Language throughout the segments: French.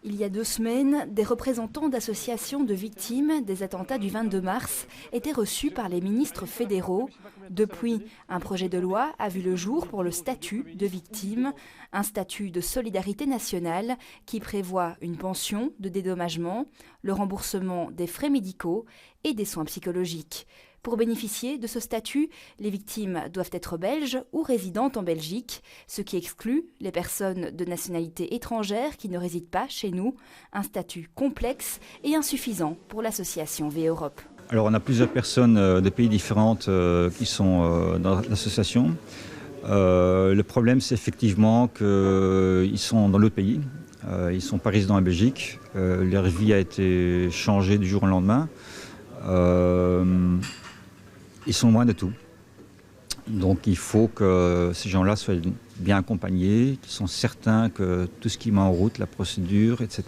Il y a 2 semaines, des représentants d'associations de victimes des attentats du 22 mars étaient reçus par les ministres fédéraux. Depuis, un projet de loi a vu le jour pour le statut de victime, un statut de solidarité nationale qui prévoit une pension de dédommagement, le remboursement des frais médicaux et des soins psychologiques. Pour bénéficier de ce statut, les victimes doivent être belges ou résidentes en Belgique, ce qui exclut les personnes de nationalité étrangère qui ne résident pas chez nous, un statut complexe et insuffisant pour l'association V-Europe. Alors on a plusieurs personnes de pays différents qui sont dans l'association. Le problème c'est effectivement qu'ils sont dans l'autre pays, ils ne sont pas résidents en Belgique, leur vie a été changée du jour au lendemain. Ils sont loin de tout. Donc il faut que ces gens-là soient bien accompagnés, qu'ils sont certains que tout ce qui met en route, la procédure, etc.,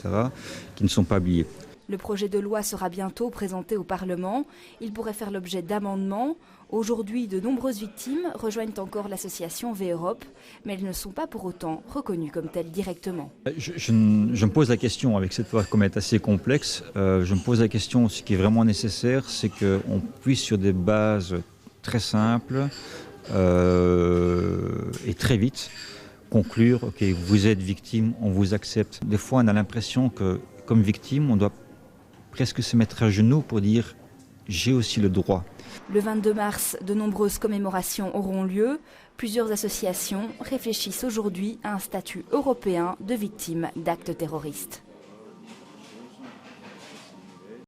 qu'ils ne sont pas oubliés. Le projet de loi sera bientôt présenté au Parlement. Il pourrait faire l'objet d'amendements. Aujourd'hui, de nombreuses victimes rejoignent encore l'association V-Europe, mais elles ne sont pas pour autant reconnues comme telles directement. Je me pose la question, avec cette loi comme elle est assez complexe, je me pose la question, ce qui est vraiment nécessaire, c'est qu'on puisse sur des bases très simples et très vite conclure, ok, vous êtes victime, on vous accepte. Des fois, on a l'impression que comme victime, on doit presque se mettre à genoux pour dire « j'ai aussi le droit ». Le 22 mars, de nombreuses commémorations auront lieu. Plusieurs associations réfléchissent aujourd'hui à un statut européen de victime d'actes terroristes.